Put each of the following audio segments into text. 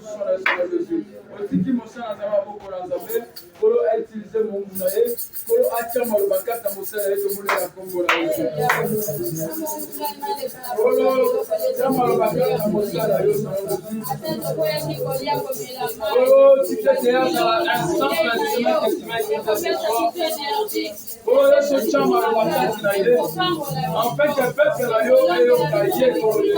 bénédiction dans le Seigneur Jésus. Aussi qui mon Seigneur Nazama beaucoup dans Zambé, pour utiliser mon moulaye, pour attirer mon bacat à mon Seigneur et tout le monde à Congo. En fait, le peuple là, yo est au cahier pour le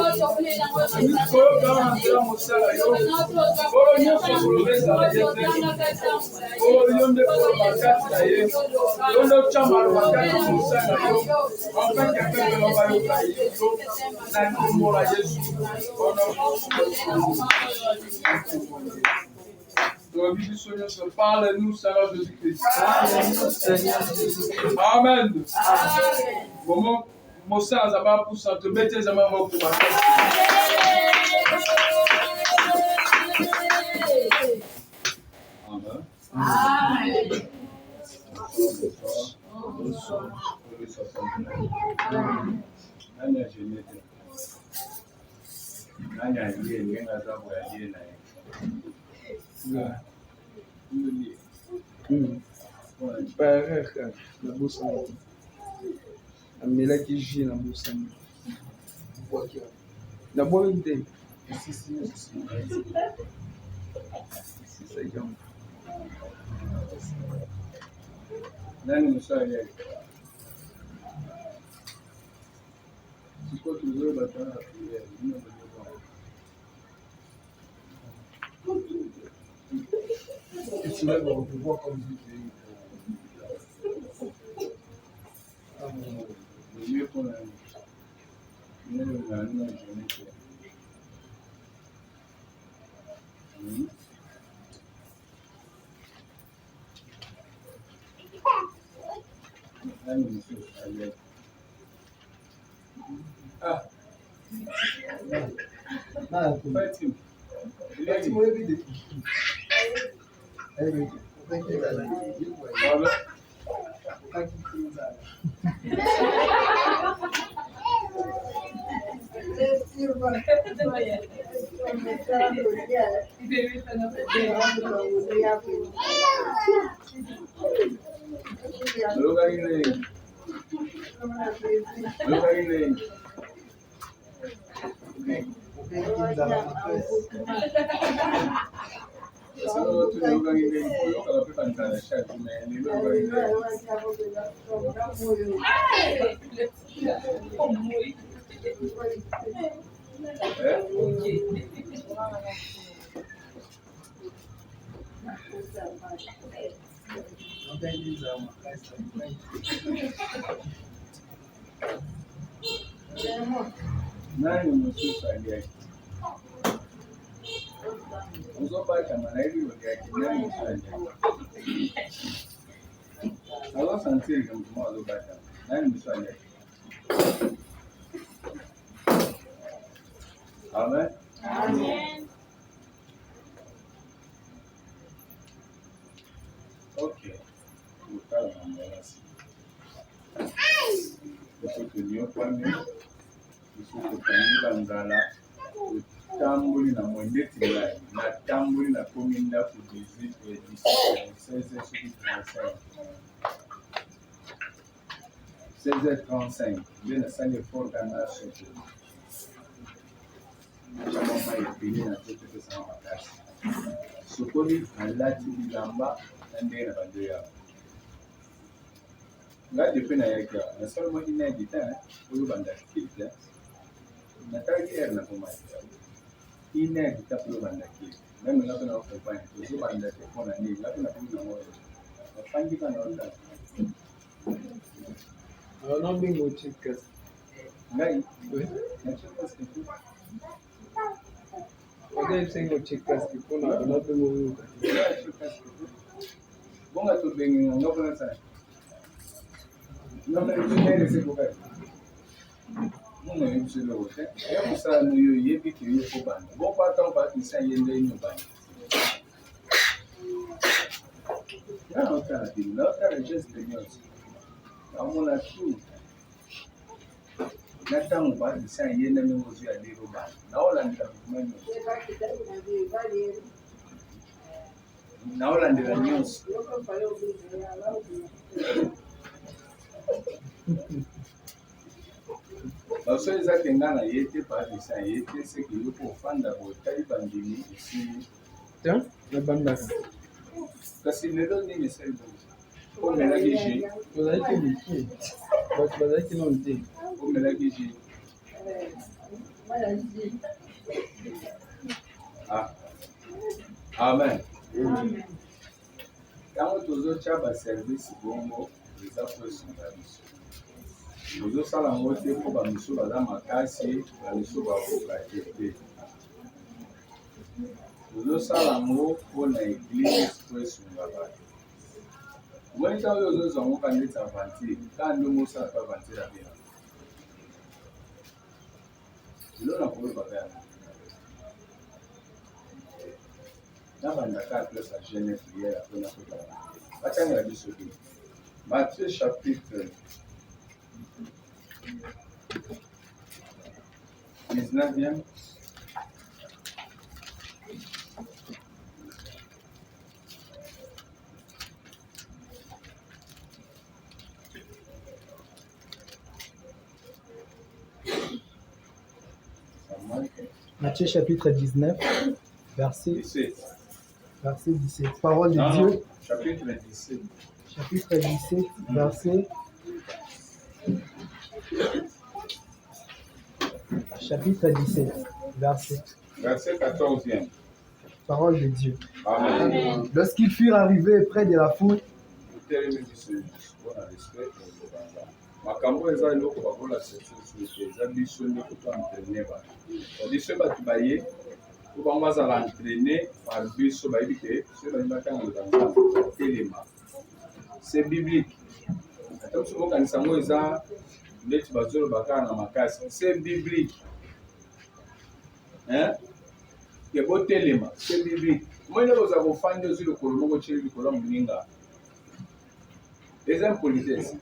parle-nous, Seigneur Jésus-Christ. Amen. Moment, Mossa Azaba pour ça, te mettre les mains pour ma tête. Amen. Amen. Amela qui gît dans mon sang. D'abord, une idée. C'est ça. Nani msali yake. Siko tuzoe batana ya nini ndio. Tu vas voir comme du pays. Le mieux pour la Nani msusa yake. Uzopata manaibi yake nani msusa yake. Allah santi kama mmoja uzopata. Nani msusa yake. Amen. Amen. Okay. Ukala na mwanasi. Usikunyopane. Usikukanyiba ngala. Tambuli na mwendeti lai. Na tambuli na kominda kudizi. Seze 16h35. Bien à Saint-Léopold dans la chute. Chama yepini na chote pesa na makasi. Sokoni alati bilamba na ndera bando yao. Ngadi pena yake na solo ina edita huyo banda kipya. Na tagi na komai. Ina edita huyo banda kipya. Mimi ngapi na kufanya huyo banda kipona ni ngapi na kuna moyo. Wafanyi kana wala. Não bem moticas. Ngai. Deve ser moticas que quando a não tem muito. Bonga tu bem não para sair. Não tem dinheiro se bocar. Não é isso não é. É mostrar no YouTube que eu vou banho. Vou para um para isso aí ainda no banho. Não cara, não cara just experience. Amuna tu. Nata mubali sai yenda mimozi ya liruba. Naola nitakumanya. naolandela nyonso baso ezaki nga na ye te paadisa ye te seki yo mpo ofanda botali bandimi esili Tiens, la bandaka. kasi lelo nini esali bongo omelaki je Bazalaki mike. Bato bazalaki nano te. omelaki je amen ntango tozotya baservisi bongo eza po esunga biso tozosala yango te mpo bamisu baza makasi bamisu bakoka te te tozosala yango mpo na eglise po esunga bato omoni ntango oyo ozozwa yango kaneti avantire kaka nde mosala mpe avantire abena lelo na koyebaka yango nabandaka place ya jeune prière apona kotala batangela biso te Matthieu chapitre 19e Matthieu chapitre 19, verset 17 17. Parole de non, Dieu. non, chapitre 17 Chapitre 17, verset. Chapitre 17, verset. verset 14e Parole de Dieu. amen Lorsqu'ils furent arrivés près de la foule, totelemi biso mpona respect ozobanda makambo eza eloko bakolakisa susu te eza biso nde koto entraîne bato biso bato baye po bango bazala entraîne par biso bayebi te so bayebi batanga lobanza telema c'est biblique ata biso bokanisa yango eza ndeti bazoloba kaka na makasi c'est biblique ke botelema c'est biblique moyene koza kofandi ozwi lokolo moko tyeli likolo ya moninga eza impolitesse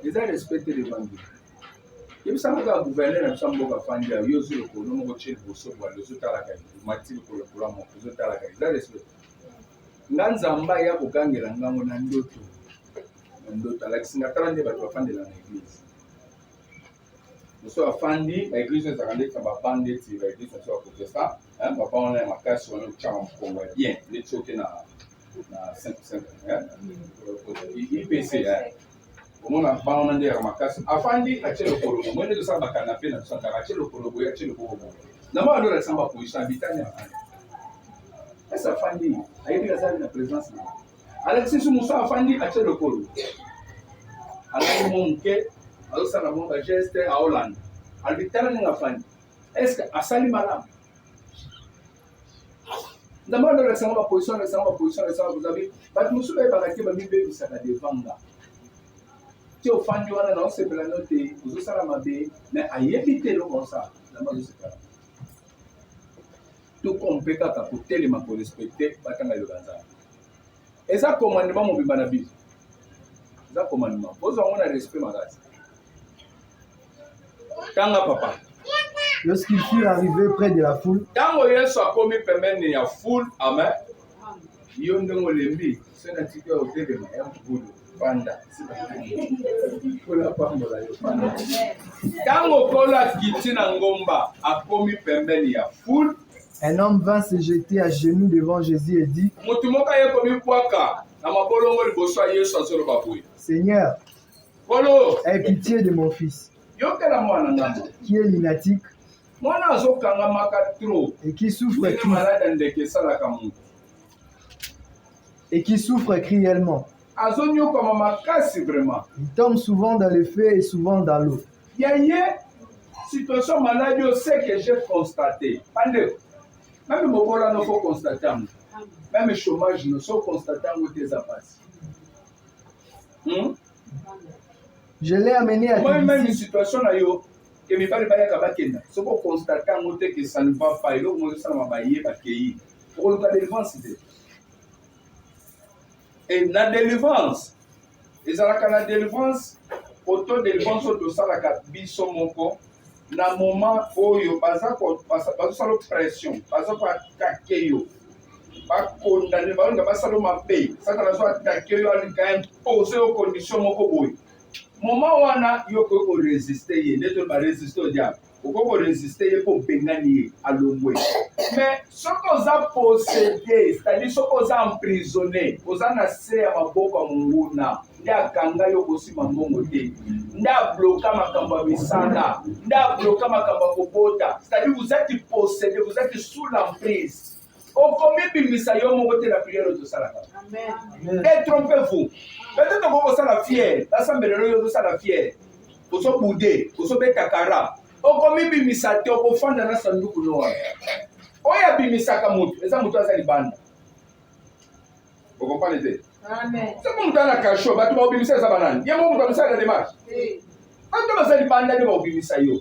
eza respecte devant Dieu yebisanga kaka gouverneur na biso mboka afandi ya yo ozwi lokolo moko tyeli liboso bwale ozotalaka mati likolo kola moko ozotalaka eza respect nga nzambe aya kokangela ngango na ndoto alakisinga tala nde bato bafandela na eglise moso afandi baeglise ezalaka ndeti na babande eti baeglise moso baprotestant baba wana ya makasi wana otyaka mokongo ya bien ndeti oke na IPC omona baba wana nde ya makasi afandi atie lokolo boye nde tosala bakanape na biso kaka atie lokolo boye atie lokolo boye na mwana ndo alakisanga baposition abitani afandi ese afandi ayebi azali na présence na alakisi so moso afandi atie lokolo alali mo moke azosala mo bageste aolanda alobi tala ndenge afandi estce asali malamu ndambo ndo alakisanga baposition kozabi bato mosusu bayebaka te bamibebisaka devanga ti ofandi wana na osepela no te ozosala mabe me ayebi te eloko osala ndambo azosepela tokompe kaka kotelema korespecte batanga eloba nzambe eza commandement mobimba na biso eza commandement ozwa yango na respect makasi tanga papa lorsqu'ils furent arrivés près de la foule, ntango yesu akomi pembeni ya foule amen yo ndenge olembi so na tiki ya otelema ya mokulu fanda kola pambola yo fanda ntango kolo akiti na ngomba akomi pembeni ya foule un homme vint se jeter à genoux devant Jésus et dit, motu moko ayekomi bwaka na mabolongo liboso ya yesu azoloba boye Seigneur, kolo aie pitié de mon fils, yokela mwana ngambo qui est lunatique mwana azokangamaka tro et qui souffre, ndenge malade ya ndeke esalaka motu cruellement. azonyokama makasi vraiment Il tombe souvent dans le feu et souvent dans l'eau. ya ye situation maladie o ce que j'ai constaté pande même mokola no faut constater yango même chômage no so constater yango te eza pasi Je l'ai amené à moi même ici. situation na yo ke mibali bayaka bakenda soko constater yango te ke ça ne va pas eloko mo esalama baye bakei okoluka délivrance te et na délivrance ezalaka na délivrance auto délivrance oyo tosalaka biso moko na moment oyo baza sala pression baza ko attaquer yo ba condamner ba nga basala mabe saka na so attaquer yo alika imposer aux conditions moko boy moment wana yo ko résister ye neto ba résister au diable ko résister ye pour bengani ye alongwe mais soko za posséder c'est-à-dire soko za emprisonné oza na se ya maboko ya munguna nda kanga yo kosima mbongo te nda bloquer makambo ya misala nda bloquer makambo ya kobota c'est-à-dire vous êtes possédé vous êtes sous l'emprise okomi bimisa yo moko te la prière otosalaka détrompez-vous peut-être okokosala fiere basambelelo yo tosala fiere ozobude ozobeta kara okomi bimisa te okofanda na sanduku no wana oyo abimisaka motu eza motu aza libanda okompane te soko motu ana kasho bato baobimisa eza banani ye moko motu amisala na demarche bato baza libanda nde baobimisa yo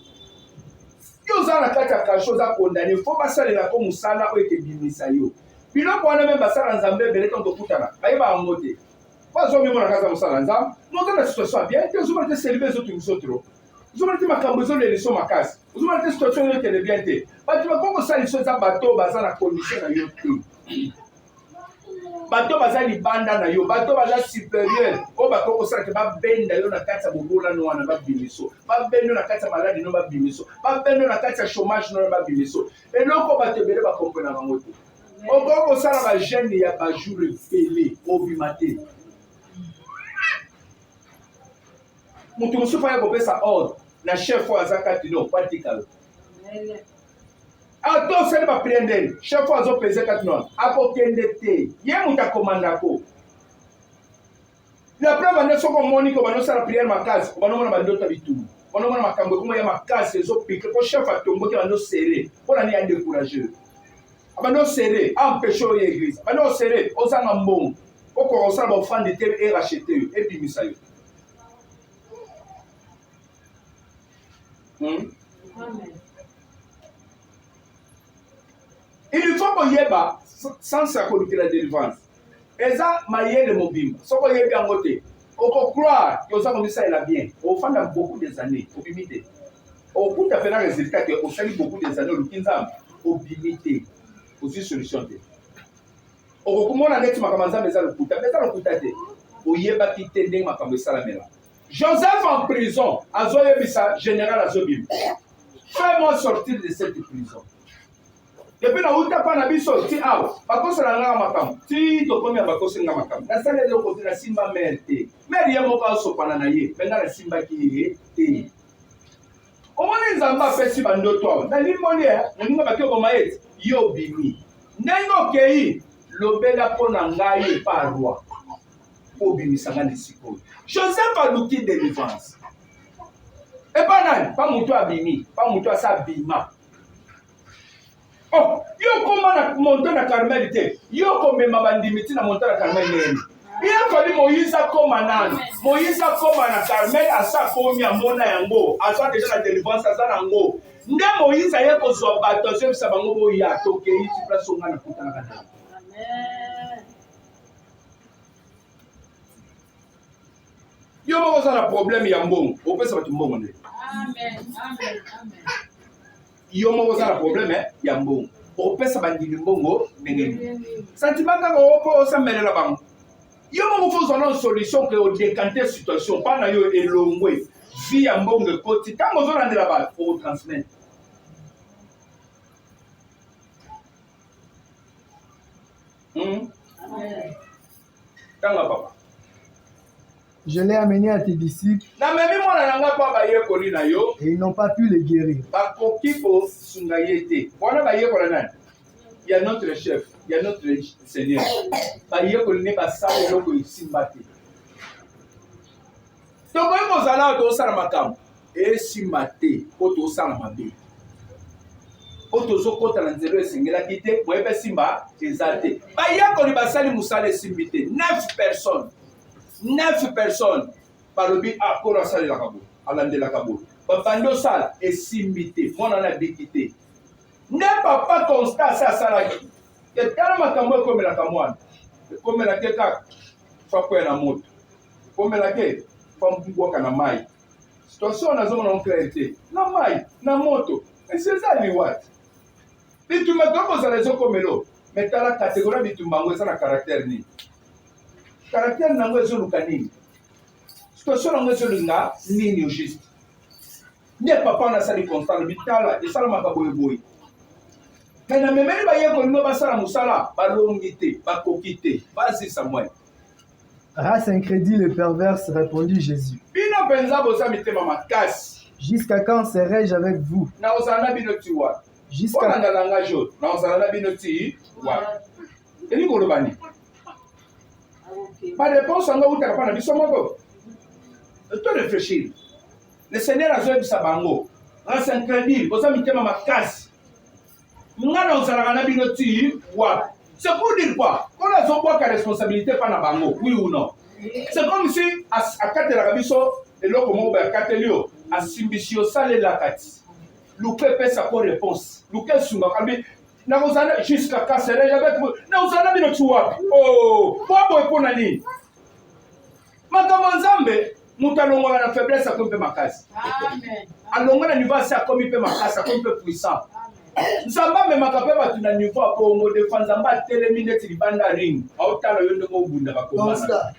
yo oza na kati ya kasho oza kondane fo basalelako mosala oyo ekebimisa yo biloko wana mpe basala nzambe ebele ntango tokutana bayeba yango te bazomimona kaza mosala nzambe noza na situation ya bien te ozomona te selibe ezotungisa tro ozomona te makambo ezoleliso makasi ozomona te situation oyo ekende bien te bato bakoki kosaliso eza bato baza na condition na yo te bato baza libanda na yo bato baza supérieur oyo bakoki kosala te babenda yo na kati ya bobolano wana babimiso babenda yo na kati ya maladi no babimiso babenda yo na kati ya chômage no babimiso eloko bato ebele bakomprena bango te okoki kosala bagene ya bajour ebele obima te moto mosusu aya kopesa ordre na chef oyo aza kati no batika yo atosali bapriere ndeni chef oyo azopesa kati no akokende te ye moto akomandako na preuve nde soki omoni ko banosala priere makasi obanomona bandoto ya bitumu obanomona makambo ekomo ya makasi ezopike po chef atomboki bando sere mpona nini andécourage abando sere ampeshe oyo église bando sere ozanga mbongo okoka kosala baofandi te erachete yo ebimisa yo il faut koyeba sens ya kolukela délivrance eza mayele mobimba soki oyebi yango te okocroire ke oza komisalela bien ofanda beaucoup des années obimi te okuta mpe na résultat te osali beaucoup des années oluki nzambe obimi te ozwi solution te okokomona neti makambo nzambe eza lokuta mpe eza lokuta te oyebaki te ndenge makambo esalamela Joseph en prison azoyebisa général azobima fais-moi sortir de cette prison depuis na uta pa na biso ti awa bakosala nga makambo ti tokomi ya bakosi nga makambo nasala eloko te nasimba mere te mere ye moko asopana na ye mpe nga nasimbaki ye te omoni nzambe apesi bandoto awa nalimoni moninga baki okoma ete yo bimi ndenge okei lobela mpo na ngai epa roi po obimisanga na esika oyo Joseph aluki délivrance epa nani pa moto abimi pa moto asa bima oh yo koma na montagne na Carmel te yo komema bandimi ti na montagne na Carmel neni bien koli Moïse akoma nani Moïse akoma na Carmel asa komi amona yango aza deja na délivrance aza nango nde Moïse aye kozwa bato azobisa bango boya tokei ti place onga na kutanaka nani yo moko oza na problème ya mbongo opesa bato mbongo nde yo moko oza na problème ya mbongo opesa bandimi mbongo ndenge nini sentiment kaka opo osamelela bango yo moko fo ozwa na solution ke odécante situation mpa na yo elongwe vi ya mbongo ekoti ntango ozolandela bato okotransmettre tanga papa Je l'ai amené à tes disciples et ils n'ont pas pu les guérir. Il y a notre chef, il y a notre Seigneur. Neuf personnes par le but à Korasa de la Kabo, à l'ande de la Kabo. Babando sal et simbité, mon en a déquité. N'est pas constat ça salaki. Que tellement Kamo comme la Kamoine, comme la Keka, Fakwe la Mout, comme la Ke, Fambuka na Mai. situation nazomona en clarté na mai na moto eza liwati bitumba tokozala ezokomelo me tala kategorie bitumba yango eza na caractère nini caractère nango ezoluka nini situation nango ezolinga nini au juste nde papa nasali constant bitala esalamaka boyeboye me na memeli bayekolingo basala mosala balongi te bakoki te bazisa mwe. Race incrédule et perverse, répondit Jésus. Jusqu'à quand serai-je avec vous? Jusqu'à réfléchir. Le Seigneur a joué sa bango. Race incrédule, c'est pour dire quoi? Qu'on a besoin de responsabilité par la bango, oui ou non? C'est comme si à quatre la rabiso et l'autre mot à quatre lieux à simbisio sale la kati. Loupe peut sa réponse. Loupe sunga kambi. Na uzana jusqu'à casser avec vous. Na uzana bino tuwa. Oh, bobo epona nini? Makamanzambe mutalongola na faiblesse akompe makasi. Amen. Alongola niveau sa komi pe makasi akompe puissant. Nzamba memaka pe batu na niveau ya Kongo defanzamba telemi neti libanda ring aotala yo ndenge obunda bakomana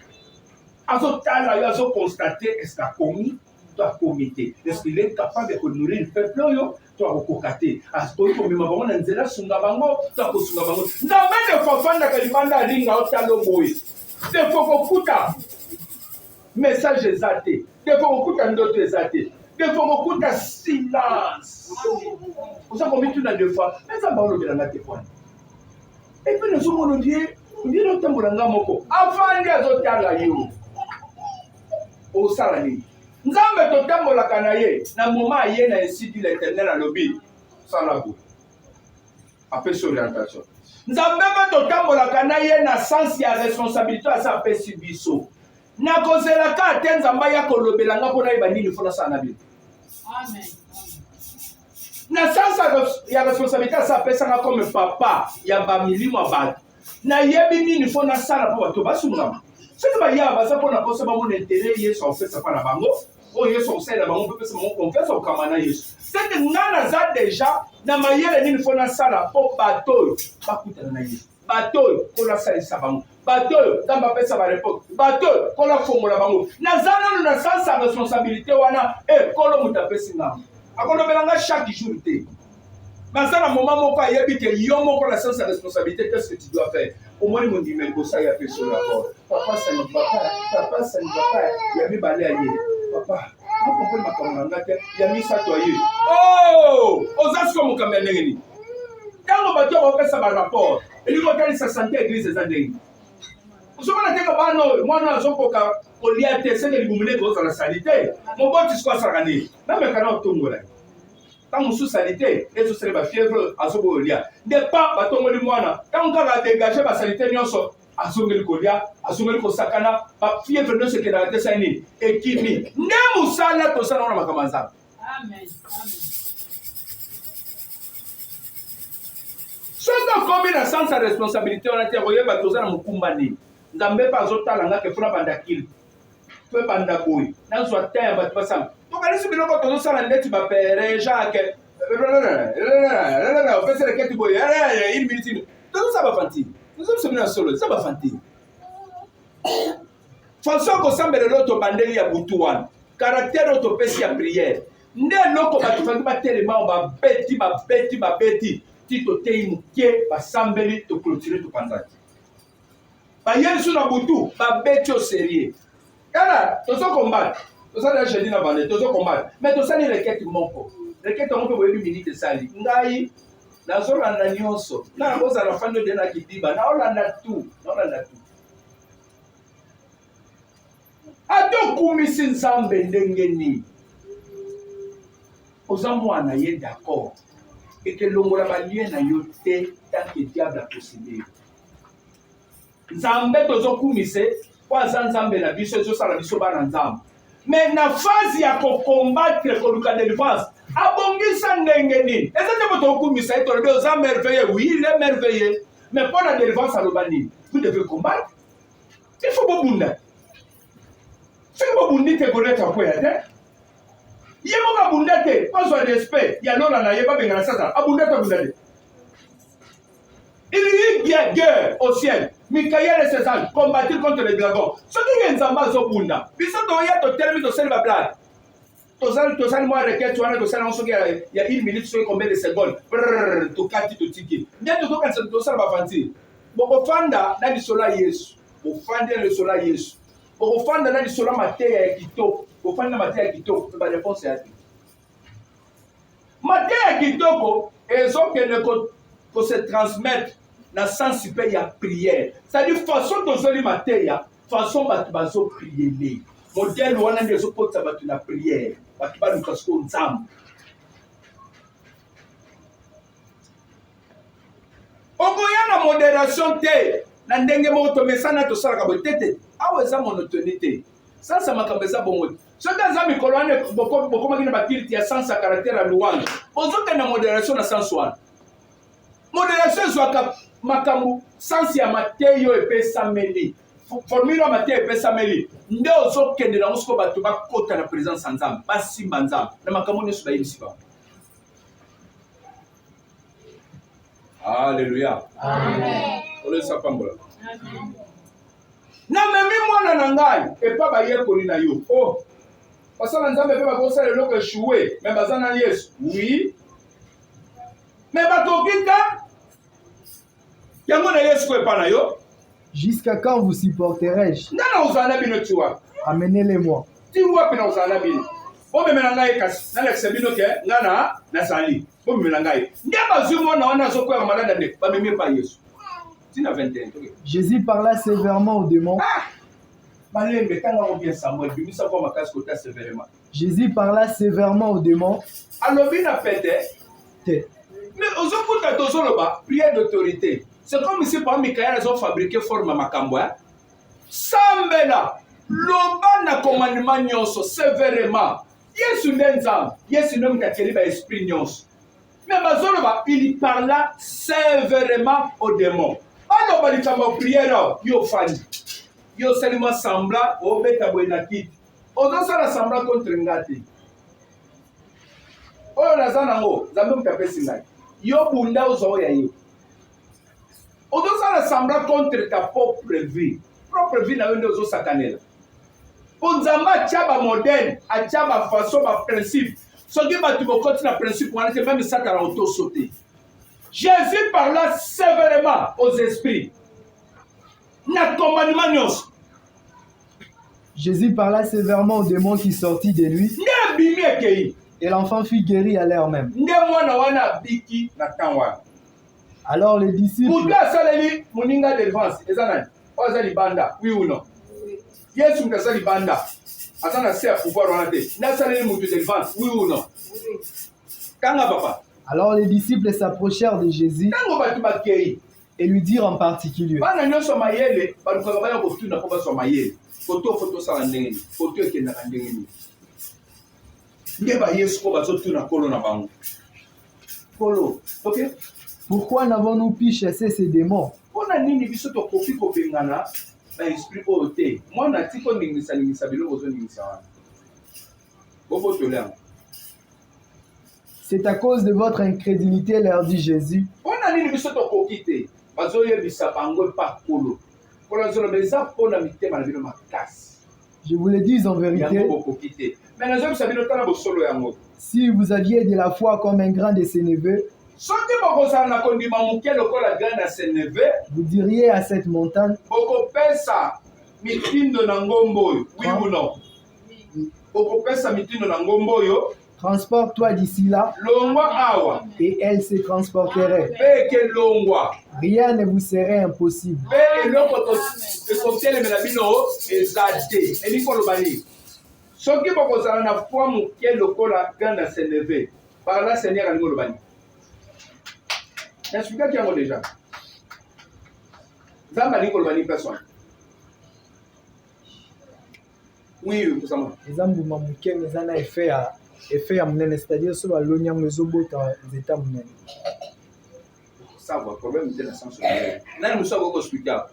azotala yo azoconstate est-ce qu'akomi to akomi te est-ce qu'il est capable de nourrir le peuple oyo to akokoka te asoki komema bango na nzela sunga bango to akosunga bango nzambe defafandaka libanda ring aotala oboye defo kokuta message eza te defo kokuta ndoto eza te defo kokuta silence. Vous avez commis tout dans deux fois, mais ça va au delà de la téléphone. Et puis nous sommes au Dieu, nous disons que nous avons avant de nous faire au salarié. Nous avons tout le la canaille, dans le moment où il y a ainsi dit l'Éternel à l'obé, sans la boue. Après sur l'orientation. Nous avons tout le la canaille, dans le sens il y a responsabilité à sa percibition. Na kozela ka atenza mbaya kolobelanga pona ibandi ni fona sana bi. Amen. Na sasa ya responsabilité ça pesanga comme papa ya ba milimo ba. Na yebi nini fona sala po bato basungama. Soki ba ya ba sa pona posa ba mon intérêt yeso en fait ça pa na bango. O yeso on sait na bango pe mon confiance au kamana yeso. C'est que ngana za déjà na mayele nini fona sala po bato bakutana na yeso. Bato ko la sala sa bango. Bateau, dans ma pesa va répondre. Bateau, qu'on a formulé bango. Nazana na sens responsabilité wana et kolo mutapesi ngam. Akono belanga chaque jour té. Nazana moment moko yebi ke yo moko la sens responsabilité qu'est-ce que tu dois faire? Au moins mon dimel ko ça ya peso rapport. Papa ça ne va pas. Papa ça ne va pas. Ya mi balé aye. Papa, on comprend ma kamanga te. Ya mi ça toyer. Oh, osas comme kamene ngeni. Tango bateau va faire ça rapport. Et lui va sa santé église ezandeng. Usomana teka bano mwana azokoka kolia te senge libumune ko za la sanité mon bon discours sakani na me kana otongola tango sous sanité ezo sele ba fièvre azobo lia de pas batongoli mwana tango kaka dégager ba sanité nyonso azongeli kolia azongeli ko sakana ba fièvre no se kena te sani ekimi ne musala to sana na makamanza. Amen. Amen. Soka komi na sens de responsabilité on a été royé ba tozana mukumba ni. Nzambe pa zotala nga ke funa banda kili pe banda boy na zo ataya ba pasam to kalisi biloko to sala ndeti ba pere Jacques on fait ça que tu boy une minute to ça ba fanti nous sommes na solo ça ba fanti façon ko sambele loto bandeli ya butuwan caractère auto pesi ya prière nde loko ba tufangi ba telema ba beti tito tei mukie ba sambeli to clôturer to panzati. Bayer sur la boutou, ba bête au sérieux. Car tous au combat, tous ça j'ai dit na bande, tous au combat. Mais tous ça les requêtes monko. Requêtes on peut voir une minute sali. Ngai na zo la nyonso. Na boza la fando de na kidiba, na olanda tout, na olanda tout. Ado kumisi nzambe ndenge ni. Ozamwana ye d'accord. Et que longola ba lien na yo te tant que diable a possédé. Nzambe tozo kumise kwa nzambe na biso zo sala biso bana nzambe mais na phase ya ko combattre ko luka délivrance abongisa ndenge nini ezate boto kumisa eto de za merveilleux oui il est merveilleux mais pour la délivrance à l'obani vous devez combattre il faut bobunda c'est bobundi te connaître quoi ya Yemo bundate, pas de respect. Ya non la yeba bengala sasa. Abundate bundate. Il y a guerre au ciel. Michael et ses anges combattirent contre les dragons. Ce qui est Nzamba Zobunda. Biso doya to termine de celle blague. Tosal moi requête tu as tosal on se il y a une minute sur combien de secondes. To kati to tiki. Bien to kan se tosal ba fanti. Boko fanda na di sola Yesu. Bo fanda le sola Yesu. Boko fanda na di sola mateya ya kitoko. Bo fanda mateya ya kitoko. Ba réponse ya. Mateya ya kitoko ezo que ne ko se transmettre dans le sens super il y a prière. C'est-à-dire façon dont on mateya, façon bazo prier. Modèle où on a des autres ça va la prière. Batu ba nukasko nzambe. Ogoya na modération te. Na ndenge mo to mesana to sala ka botete. Awa za monotonité. Ça makambo eza bongo. Soki aza mikolo wane bokomaki na bakiliti ya sens ya caractère ya louange. Ozokende na modération na sens wana. Modération ezwaka makambo sens ya mateyo epesameli. Formule ya mateyo epesameli. Nde ozokende nango siko bato bakota na présence ya Nzambe, basimba Nzambe na makambo nyonso bayebisi bango. Alléluia. Amen. Olesa pambola. Amen. Na memi mwana na ngai epa bayekoli na yo. Oh. Basala Nzambe pe bakosala eloko échoué, mais bazana Yesu. Oui. Mais batokita yango na Yesu ko epa na yo. Jusqu'à quand vous supporterai-je? Nana uzana bino tiwa. Amenez-les-moi. Tiwa pena uzana bino. Bombe mena ngai kasi. Nana kisebino ke ngana nasali. Bombe mena ngai. Ndeba zumo na wana zoko ya malada de ba memi pa Yesu. Tina 21. Jésus parla sévèrement aux démons. Jésus parla sévèrement aux démons. Mais aux autres, prière d'autorité. C'est comme si par Michael ils ont fabriqué forme à Makamboa. Sambela, loba na commandement nyonso sévèrement. Yesu nenzam, Yesu nom kakeli ba esprit nyonso. Mais bazoloba, il parla sévèrement aux démons. Alors, il y a une prière, il y a seulement semblant au bêta buenakit. Ozo sala semblant contre ngati. Oyo nazanango, zambe mkapesi ngai. Yo bunda ozo ya yo. Ozo sala semblant contre ta propre vie. Propre vie na yo nde ozo sakanela. Ponzamba chaba modèle, a chaba façon ba principe. Soki batu bokoti na principe wana te même satana auto sauter. Jésus parla sévèrement aux esprits. Jésus parla sévèrement aux démons qui sortit de lui. Et l'enfant fut guéri à l'heure même. Alors les disciples. Oui ou non? Oui ou non? Alors les disciples s'approchèrent de Jésus et lui dirent en particulier. Pourquoi n'avons-nous pu chasser ces démons? C'est à cause de votre incrédulité, leur dit Jésus. Je vous le dis en vérité, si vous aviez de la foi comme un grain de sénévé, vous diriez à cette montagne, transporte-toi d'ici là, et elle se transporterait. Rien ne vous serait impossible. Oui, effet à mon c'est-à-dire sur la lonia mezobo dans les états mon ça va problème de la sens là nous sommes au hospital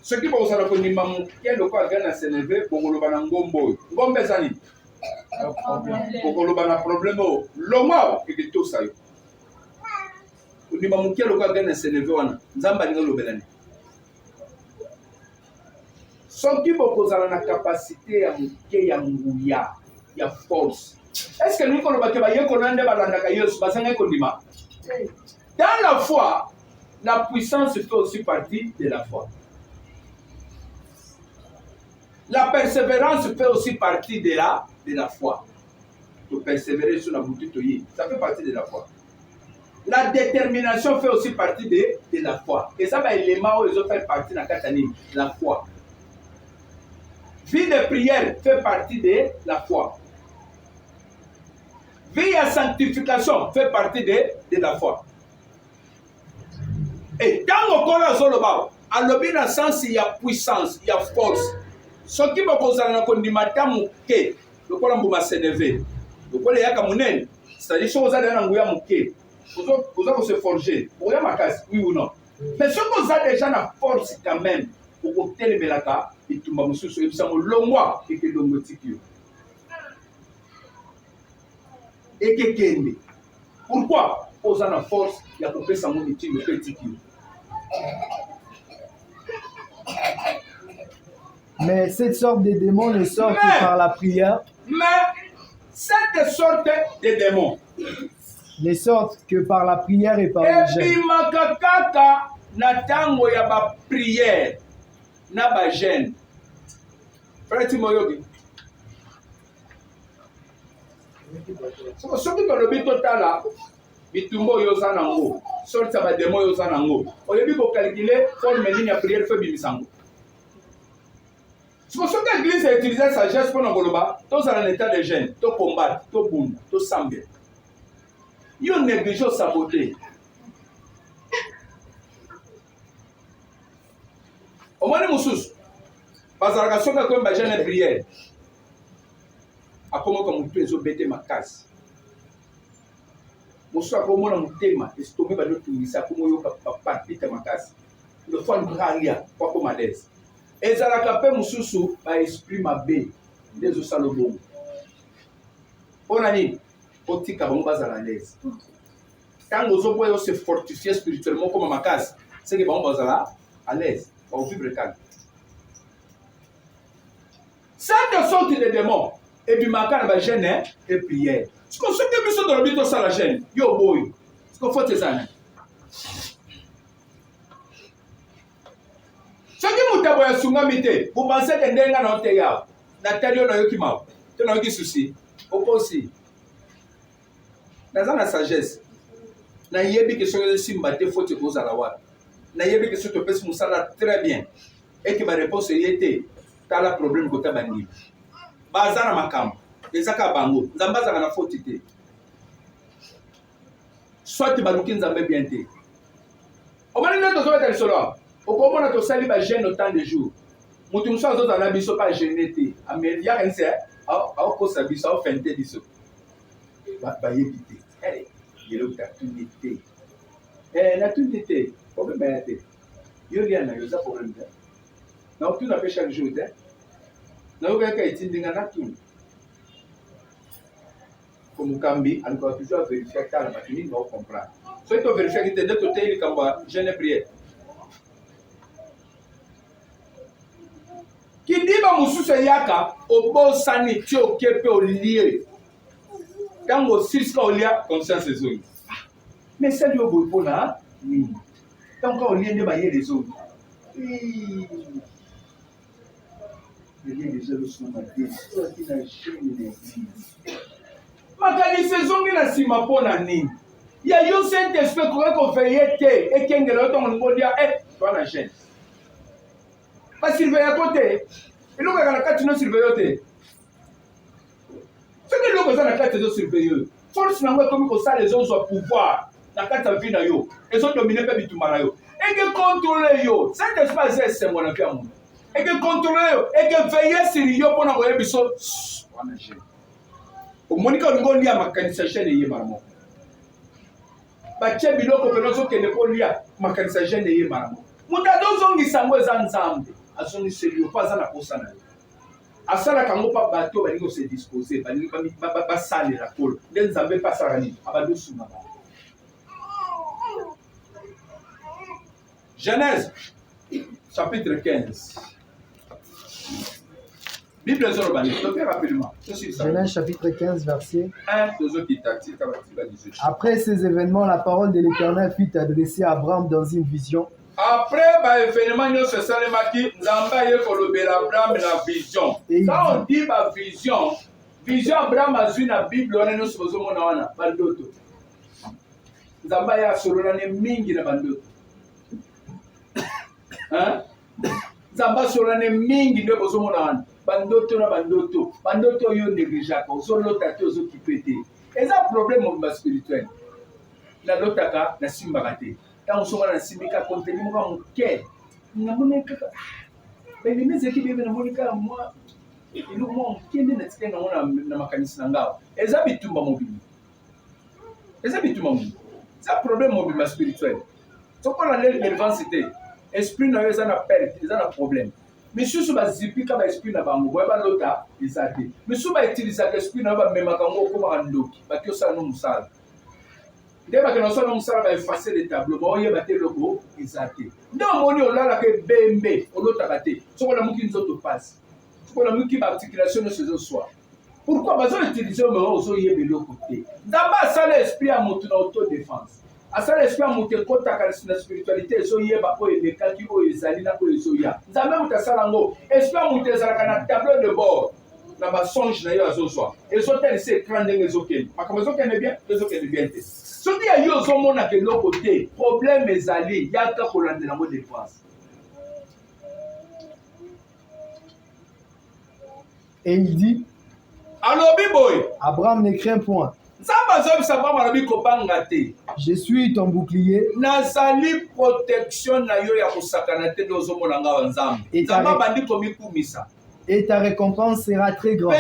ce qui va vous faire que ni mamu qui est le quoi gana s'élever pour le banangombo ngombe zani okoloba na problème o longwa eketosa yo ondima moke lokola gana seneve wana nzambe alingi olobelani soki bokozala na kapasité ya moke ya nguya ya force est-ce que nous kolobaki bayekona nde balandaka yesu bazangaki kondima dans la foi la puissance fait aussi partie de la foi. La persévérance fait aussi partie de la foi. De persévérer sur la boutique, ça fait partie de la foi. La détermination fait aussi partie de la foi. Et ça va élément où ils ont fait partie de la catanie, la foi. Vie de prière fait partie de la foi. Vie à sanctification fait partie de la foi. Et dans le corps azoloba, alobi na sens il y a puissance, il y a force. Ce qui va causer na kondimata muke, le kola mbuma s'élever. Le kola yaka munene, c'est-à-dire chose à na nguya muke. Vous se forger. Pour y ma casse, oui ou non. Mais ce qu'on a déjà la force quand même pour obtenir belaka, et tout ma musu so ebisa mo longwa et que longotiki. Et que kende. Pourquoi? Aux la force, il y a coupé sa mon métier, le petit. Mais cette sorte de démons ne sortent que par la prière. Mais cette sorte de démons ne sortent que par la prière et par le jeûne. Et puis makakaka na tango ya ba prière na ba jeûne. Frère Timoyogi. Soki tolobi totala bitumbo yoza nango sorti ya bademo yoza nango oyebi kokalkule forme nini ya prière fe bimisango soki église utilise sagesse mpona koloba tozala na état de jeûne tocombattre tobunda tosambela yo néglige osabote omoni mosusu bazalaka soki akoyemba jeûne ya prière akomoka motu ezobete makasi mosusu akomona motema esitome badotungisa akomoyoka papapite makasi lefo alukalia po akoma lese ezalaka mpe mosusu baesprit mabe nde ezosala obongo mpona nini otika bango bazala lese ntango ozoboya ose fortifie spirituellement okoma makasi seke bango bazala à l'aise baovivre calme cette sorte de démon ebimaka na bagene et prière siko soki biso tolobi tosala gene yo boyo siko fote ezana soki moto aboya sungami te bopanseke ndenge na ote yawo natali yo nayoki mawa to nayoki susi oposi naza na sagesse nayebi ke soki ezosimba te fote kozala wapi nayebi ke soki topesi mosala très bien eke bareponse ye te tala problème kota bandimi baza na makambo ezaka bango nzambe azaka na foti te soit baluki nzambe bien te omoni nde tozobeta lisolo awa okomona tosali bagene autant de jour motu mosu azozala na biso pa gene te yakanisi aokosa biso aofente biso bayebi te yelo tatuni te natuni te problème ya te yo lia na yo eza problème te naotuna mpe chaque jour te nayokaka etindinga natuni komukambi alikoka toujours avérifia tala bato nini baocomprendre soki tovérifiaki te nde totei likambo ya jeune prière kidiba mosusu eyaka obosani ti oke mpe olie ntango osilisika olia conscience ezongi mais sali yo boye mpona nini ntango ka olie nde bayele ezongi makanisi ezongi na nsima mpona nini ya yo saint esprit koki koveye te ekengela yo ntongo ningo olia toa na gene basurveille yako te eloko eka na kati no surveille yo te soki eloko eza na kati ezosurveille oyo force nango ekomi kosala ezozwa pouvoir na kati ya vie na yo ezodomine mpe bitumba na yo eke contrôle yo saint esprit aza esengo na vie ya moto eke contrôle yo eke veille siri yo mpona koyebi so wana gene omonika olingi olia makanisa gene eyebana moko batie biloko pene ozokende mpo olia makanisa gene eyebana moko moto azozongisa yango eza nzambe azongiseli yo mpo aza na posa na yo asala kango pa bato balingo se disposer balingo ba sale la kolo nde nzambe pa sala ni abado suma ba. Genèse chapitre 15. Bible rapidement. Genèse chapitre 15 verset 1. Après ces événements, la parole de l'Éternel fut adressée à Abraham dans une vision. Après l'événement, nous se salemaki, Nzamba ye kolobela Abraham la vision. Quand on dit ma vision, vision Abraham a vu la Bible, on est nous supposons mon wana bandoto. Nzamba ya solona ne mingi na bandoto. Hein? Nzamba solona ne mingi ne bozo mon wana bandoto na bandoto. Bandoto yo négligeable, ozo lota te ozo kipete. Et ça problème au spirituel. La lotaka na simbakate. Quand on a simika contenu mon cœur, na monika ben les mes équipes na monika moi il nous mon kende na tsena na makanisa ngao eza bitumba mobili ça problème mobile spirituel so qu'on a l'élevance esprit na eza na perte eza na problème mais sous ba zipika ba esprit na bango ba lota ezate mais sous ba utiliser esprit na ba memaka ngo ko ba ndoki ba kiosa no musala. Dès que nous sommes effacer les tableaux, on va battre le logo, exacté. Non, on est là que BMB, on l'a tabaté. Ce qu'on a mis qui nous passe. Ce qu'on a mis qui articulation de ce soir. Pourquoi parce qu'on utilise le moment où on est de l'autre côté. D'abord, ça l'esprit à monter en autodéfense. À ça l'esprit à monter contre la spiritualité, so yé ba ko e kaki o ezali na ko ezoya. Nzambe mutasalango, esprit à monter zalaka tableau de bord. Na ba songe na yo azozwa. Ezotel c'est écran de ezokene. Makambo ezokene bien, ezokene bien. Ce qui a eu au monde à quel côté, problème est allé, il y a qu'à prendre la mode de défense. Et il dit, alors Biboy, Abraham ne craint point. Je suis ton bouclier. Nazali protection na yo ya kusakanate dozo monanga nzambe. Nzamba bandi komi kumisa. Et ta récompense sera très grande.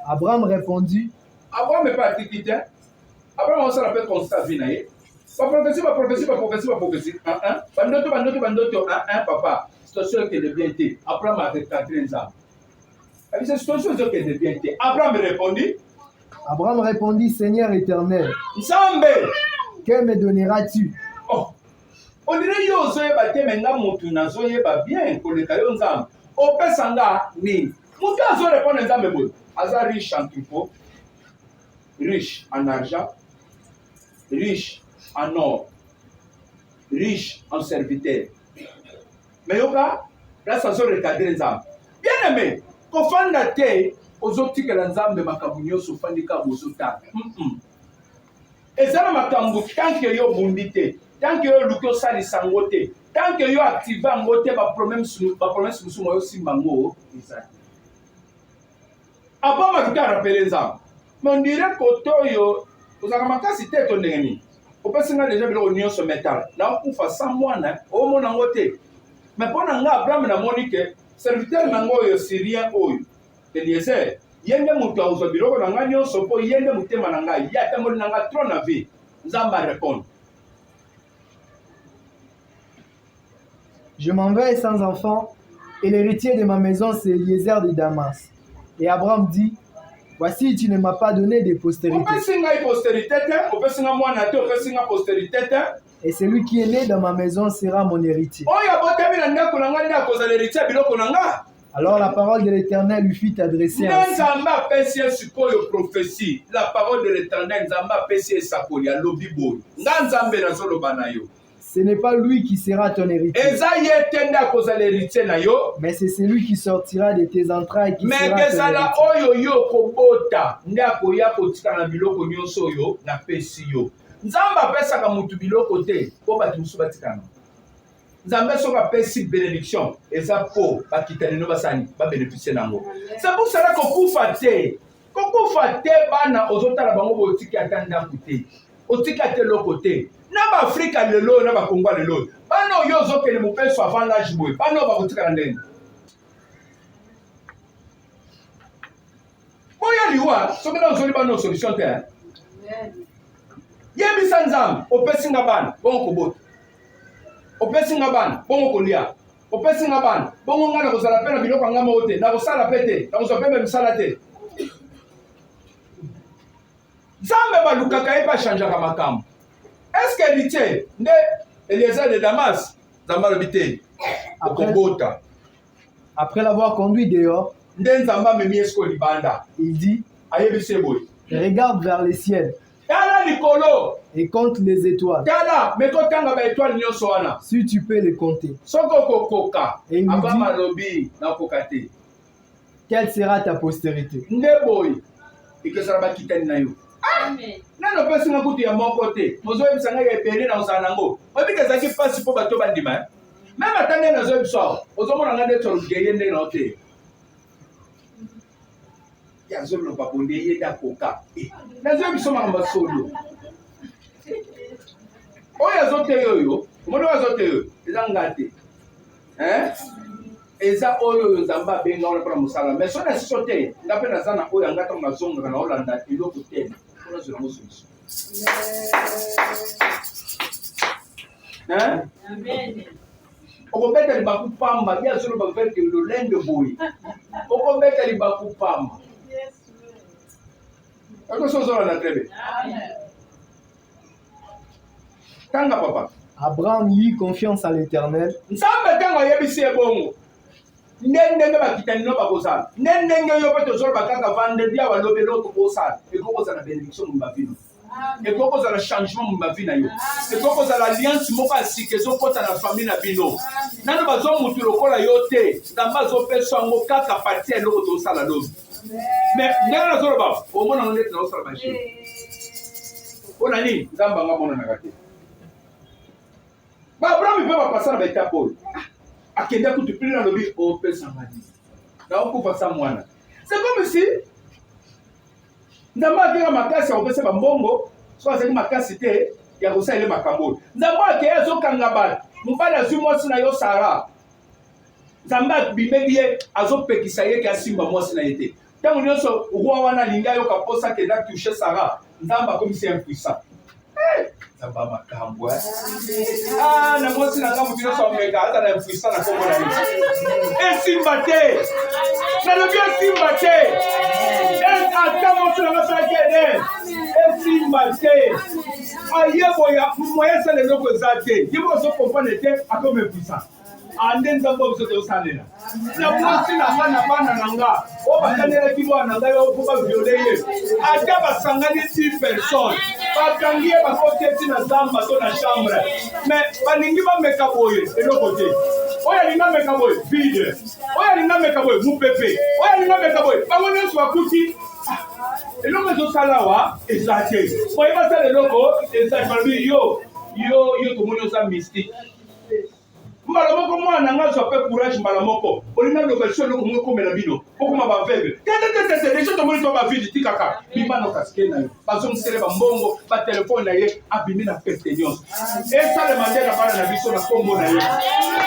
Abraham répondit, Abraham n'est pas antiquité. Abraham, on s'appelle constat vinaye. Pas prophétie. Bandoto, papa. Situation qui est de bien été. Abraham a recadré les âmes. C'est situation qui est de bien été. Abraham répondit, Seigneur éternel, Nzambe, que me donneras-tu? Oh. On dirait yo zoye ba te menga mutu na zoye ba bien koleka yo nzambe. Opesanga ni. Mutu azo répondre nzambe bo. Aza riche en troupeau. Riche en argent, riche en or, riche en serviteurs. Mais yoga, là ça se recadre nzambe. Bien aimé, ko fanda te ozoti ke nzambe makabunyo so fandika bozota. Ezana makambu tant que yo bundite, tant que yo luko sali sangote, tant que yo active ngote ba problème sous mo yo simbango, exact. Aba maruka rappeler nzambe. Mais on dirait que vous avez makasi tête on est au personne déjà de l'union se métal là on fait 100 mois au mon angoté mais pendant nga Abraham na monique serviteur nango yo syrien oyo Eliezer yende mutu azo biloko na nga nyonso po yende mutema na nga ya tamoli na nga trop na vie nzamba répondre je m'en vais sans enfant et l'héritier de ma maison c'est Eliezer de Damas. Et Abraham dit, voici, tu ne m'as pas donné de postérité. Et celui qui est né dans ma maison sera mon héritier. Alors la parole de l'Éternel lui fut adressée ainsi. La parole de l'Éternel ce n'est pas lui qui sera ton héritier. Mais c'est celui qui sortira de tes entrailles qui sera ton héritier. C'est pour cela que na Afrika lelo na ba Congo lelo bano yo zo ke le mopeso avant l'âge boy bano ba kotika ndeni boya liwa so kana zo bano solution te yebi sanzam opesinga bana bon ko bot opesinga bana bon ko lia opesi nga bana bongo nga na kozala pe na biloko nga moko te na kosala pe te na kozwa pe misala te nzambe balukaka ye mpe achangeaka makambo eske héritier nde Eliezer de Damas nzambe alobi te okobota après l'avoir conduit dehors, nde nzambe amemi ye sikoyo libanda il dit, ayebisi ye boye regarde vers les ciels tala likolo et compte les étoiles, tala meki otanga baétoile nyonso wana si tu peux les compter. soki okokoka Et il lui Abraham dit, alobi nakoka te quelle sera ta postérité? nde boye ekozala bakitani na yo nano opesi nga kutu ya moko te mozoyebisa ngai ebele na kozala nango oyebika ezalaki mpasi mpo bato bandima meme ata nde nazoyebiso awa ozomona ngai nde tolugeye nde nao te yazoloba bonde ye nde akoka nazoyebiso makambo solo oyo azoteya oyo omoni oyo azoteya oyo eza nga te eza oyo nzambe abenga wana mpona mosala mais so na siso te nga mpe naza na oyo anga ntango nazongaka na olanda eloko te mpona zwa yango solution okobeta libaku pamba ye azoloba veke lolende boye okobeta libaku pamba akoso ozolanda trebe tanga papa Abraham y eut confiance à l'Éternel. nzambe ntango ayebisi ye bongo nde ndenge bakitani no bakozala nde ndenge yo mpe tozoloba kaka vendredi awa lobi eloko tokosala ekokozala bénédiction mu bavino ekokozala changement mu bavi na yo ekokozala alliance moko ya sika ezokota na famille na bino nano bazomutu lokola yo te nzambe azopesa yango kaka parti ya eloko tozosala lobi mais ndenge nazoloba omonango ndeti nazosala bajeu mpona nini nzambe anga monanaka te baabraham mpe bapasa na baetape oyo akende kutu pili nalobi opesanga nini naokufa sa mwana c'est comme si nzambe akenga makasi ya kopesa bambongo so azali makasi te ya kosalela makambo oyo nzambe akeye azokanga bato mobali azwi mwasi na yo sara nzambe abimeli ye azopekisa ye ke asimba mwasi na ye te ntango nyonso roi wana alingi ayoka mposa akende atushe sara nzambe akomisi ye impuissant nzambe makambo na mwasi na ngambo nyonso ameka aza na impuissant na kombo na ye esimba te nalobi esimba te ata mwasi na ngasalaki ede esimba te ayeboya moye esala eloko eza te ye mo ozokomprane te akoma impuissant ande nzambe biso toyosalela na mwasi na nga na bana na nga oyo bakanelaki mwana na ngai oyo mpo baviole ye ata basangani 10 personnes bakangi ye bakoti eti na zamba to na chambre mais balingi bameka boye eloko te oyo alingi ameka boye vide oyo alingi ameka boye mupepe oyo alingi ameka boye bango nyonso bakuti eloko ezosala awa eza te boye basala eloko eza balobi yo tomoni oza mystique mbala moko mwana nga azwa mpe courage mbala moko olinga loba liso eloko moko ekomela bino okoma baveugle tetetetete deja tomoni to bavide tikaka bimana okasike na yo bazomisele bambongo batelefone na ye abimi na pete nyonso esalema nde na bana na biso na kombo na ye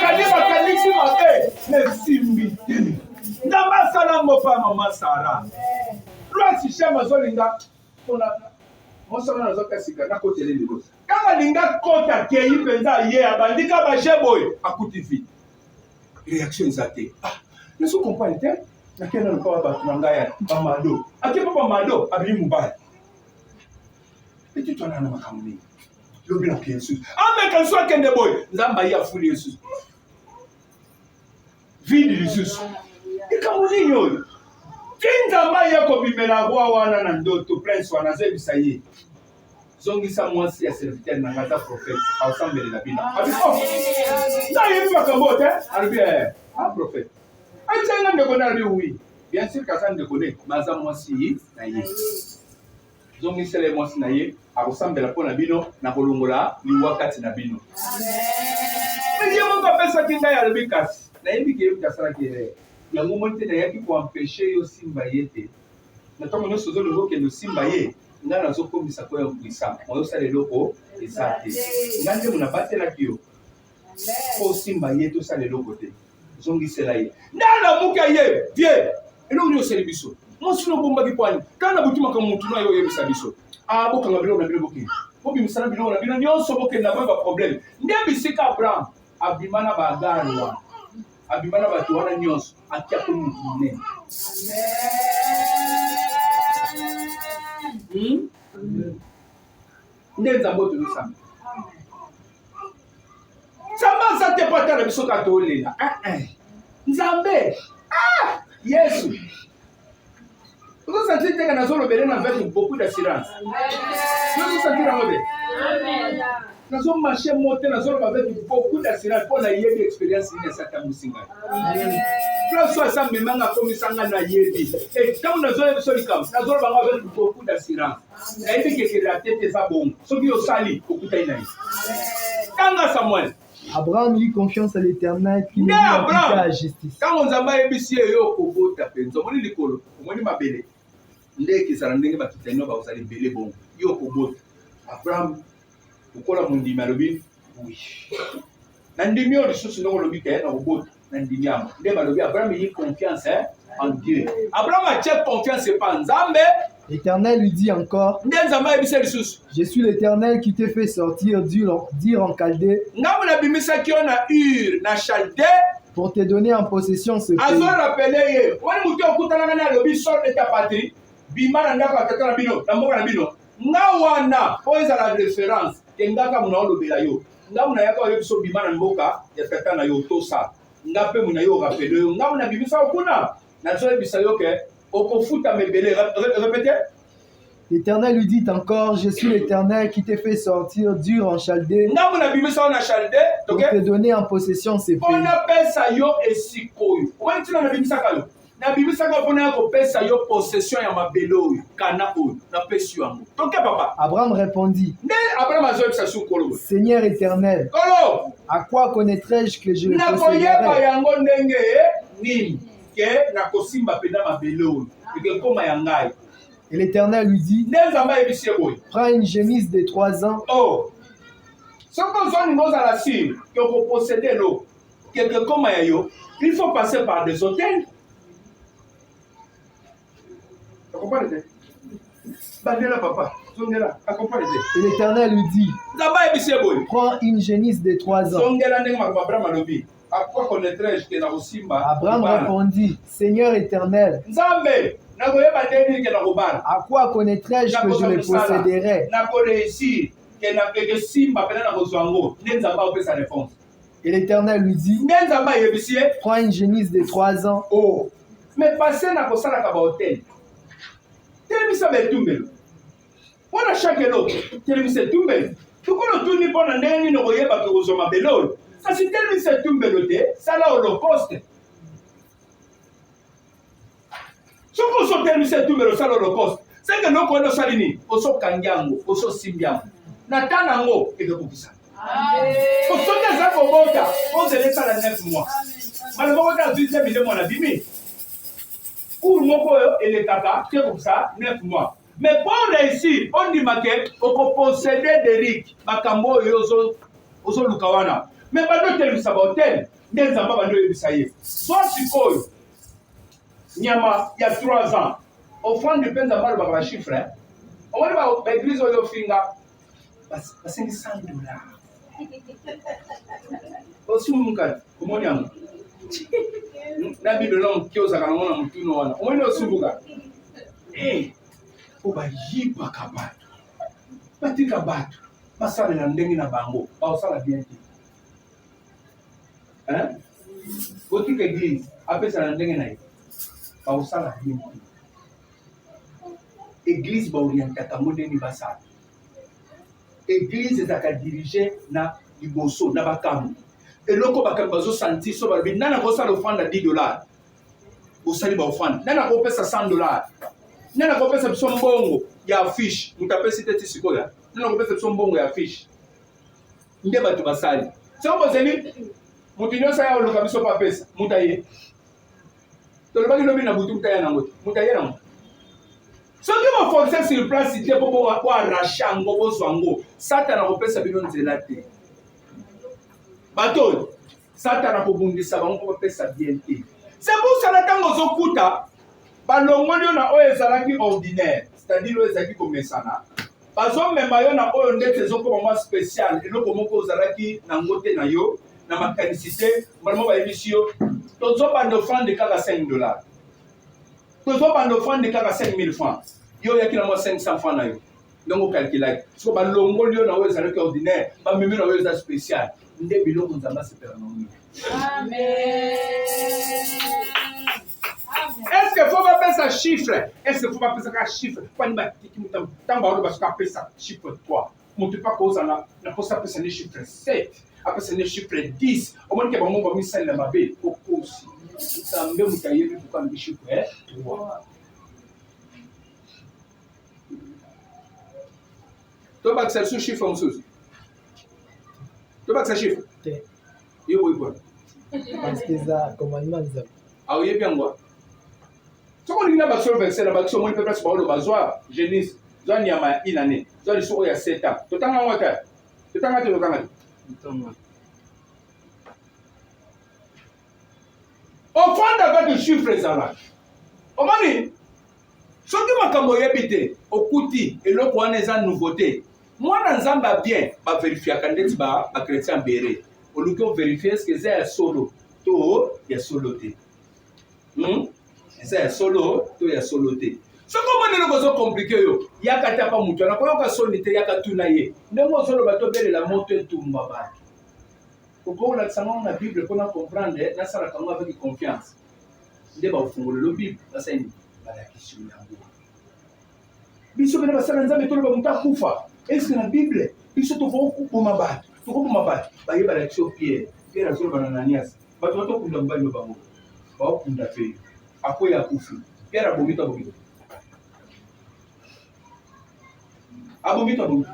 kadi bakanisi mabe nesimbi te nzambe asala ngo mpa mama sara lwasi shema azolinga mpona mosala nazokasika nakotele lelo kaka linga kota akei mpenza ye abandika baje boye akuti vide réaction eza te naso comprendre te nakenda lokola bato na ngai bamado ake mpo bamado abimi mobali eti twana na makambo nini lobi na ke lisusu ameka lisusu akende boye nzambe ayi afuli lisusu vide lisusu likambo nini oyo ti nzambe ayi akobimela roi wana na ndoto prince wana azebisa ye zongisa mwasi ya serviteur na ngaza prophète aosambelela bino abiko nayebi makambo te alobi prophète aitianga ndeko ne alobi wi bien sûr kaza ndeko ne maza mwasi na ye zongisela ye mwasi na ye akosambela mpo na bino na kolongola liwa kati na bino ye moko apesaki ngai alobi kasi nayebi ke yebi asalaki yango moni te nayaki koampeshe yo simba ye te na ntango nyonso ozolinga okende osimba ye nga nazokomisa koya puissant oyosala eloko eza te nga nde mona batelaki yo mpo osimba ye tosala eloko te zongisela ye ndana muka ye vie eloko nini osali biso mwasi no obombaki pwani kala na butumaka mutu no ayo oyebisa biso bokanga biloko na bino bokende bobimisana biloko na bino nyonso bokende na boye baproblème nde bisika abraham abima na bagari wana abimana bato wana nyonso atia ko mutu munene. Nde nzambe oyo tozosamba nzambe aza te po atala biso kaka tolela nzambe yesu ozosentir teke nazolobele na avec beaucoup d'assurance ozosentir yango te nazomarche mo te nazoloba avec beaucoup d'assurance mpo nayebi expérience nini esatambwisi ngai place oyo asamemanga akomisanga nayebi ntango nazoyebi so likambo nazoloba ngo avec beaucoup d'assurance nayebi kekela te te eza bongo soki osali okutani na ye tanga Samuel. Abraham eut confiance à l'Éternel qui lui appliqua la justice. Quand on a ébissé yo kobota penzo moni likolo moni mabele ndeki sala ndenge bakitano ba osali belé bon yo kobota Abraham ukola mundi malobi oui na ndimi yo lisusu ndoko lobi te na kobota na ndimi amo nde balobi Abraham eut confiance en Dieu. Abraham a tient confiance pas Nzambe. L'Éternel lui dit encore, je suis l'Éternel qui t'ai fait sortir d'Ur en Chaldée pour te donner en possession ce pays. L'Éternel lui dit encore, je suis l'Éternel qui t'ai fait sortir d'Ur en Chaldée pour te donner en possession ces pays. Abraham répondit, Seigneur éternel, à quoi connaîtrai-je que je le posséderai? Et l'Éternel lui dit, prends une génisse de 3 ans. Il faut passer par des hôtels. Et l'Éternel lui dit, prends une génisse de 3 ans. Abraham répondit, Seigneur éternel, à quoi connaîtrais-je que je le posséderai? Et l'Éternel lui dit, prends une génisse de 3 ans. Mais passez na kosala ka ba hôtel. Telemisa betumbelo. Wana chaque lot, telemisa tumbelo. Tukolo tuni pona ndeni no koyeba ko zoma belo. Ça c'est telemisa tumbelo te, ça la holocauste. Soko so telemisa tumbelo ça holocauste. C'est que no ko no salini, oso kangiango, oso simbiango. Na tanango ekokisa. Amen. Osoka za kobota, on se laisse à 9 mois. Malgré que tu sais bien mon abîmé. Pour moi, il est comme ça, 9 mois. Mais pour réussir, on dit que on peut posséder des riches, Makambo et Ozo Lukawana. Mais pas de tel sabotel, des ambas de Bisaïe. Soit si quoi, Nyama, il y a 3 ans, offrande de peine d'avoir le chiffre. On va voir l'église au Finga, c'est $100. Aussi, mon cas, comment y a na Bible non kioza kana mwana mtuno wana umwene osubuka obayiba kabatu batika batu basala na ndenge na bango baosala bien botika église apesa na ndenge na ye baosala bien église baorientaka modeni basala église ezaka dirige na liboso na bakambo. Et loko bakambazo santi so balbi nana ko sala ofanda $10 osali ba ofanda nana ko pesa $100 nana ko pesa biso mbongo ya fish mutapesi tete sikoya nana ko pesa biso mbongo ya fish nde batu basali so bozeli mutinyo sa ya oloka biso pa pesa mutaye to le bagi lobi na butu mutaye na ngoto mutaye na ngoto so que mo forcer sur place ite po ko arracher ngo bozwango satana ko pesa bino nzela te. Bateau, Satan a kobundisa bango ko pesa bien te. C'est pour cela tango zokuta balongoli na oyo ezalaki ordinaire, c'est-à-dire oyo ezalaki komesana. Bazo mema yo na oyo ndete ezoko mwa spécial, eloko moko ozalaki na ngote na yo, na mécanicité, vraiment ba émission. Tous pas d'offrande de kaka $5. Tous pas d'offrande de kaka 5 000 francs. Yo yaki na mo 500 francs na yo. Donc on calcule. So ba longo lio na weza le ordinaire, ba mimi na weza spécial. Nde biloko nzamba se permet. Amen. Est-ce qu'il faut pas faire ça chiffre? Est-ce qu'il faut pas faire ça chiffre? Quand il m'a dit qu'il m'a fait ça chiffre 3. Mon tu pas cause na pour ça faire chiffre 7. Après c'est chiffre 10. Au moins que bon va mis ça la mabé au aussi. Ça me me cahier pour quand le chiffre 3. Tu vas que ce chiffre en sous. Tu vas que ce chiffre. Yo oui quoi. Parce que ça commandement ça. Ah oui bien quoi. Ce qu'on dit là-bas sur le verset, là-bas, sur mon peuple, c'est pas le besoin, Genèse, Zoan Yama, une année, ZoanIssou, il y a 7 ans. Tout le temps, on va faire. Tout le temps, on va faire. On prend avec le chiffre, ça. On m'a dit, ce que je habité, au Kouti, et l'autre, on est en nouveauté. Moi, dans Zamba, bien, je vérifie quand je suis chrétien béré. Au lieu de vérifier ce que c'est solo. Tout, il y a soloté. C'est solo, tout est soloté. Ce qu'on est compliqué, il y a qu'à pas mouton, il y a solité, il y a qu'à tout naïe. Ne moi solo bateau belle la montée tout mbaba. Pourquoi on a ça dans la Bible pour comprendre, na sala comme avec confiance. Ndé ba fungolo le Bible, ça c'est une question yango. Biso bena basala nzambe to ba muta kufa. Est-ce que la Bible, biso to ko ku mabati, to ko mabati, ba yeba la Pierre, Pierre azolo bana Ananias. Ba to to kunda mbalo bango. Ba kunda fe. Après la koufi. Pierre a bombi ta bombi. A bombi ta bombi.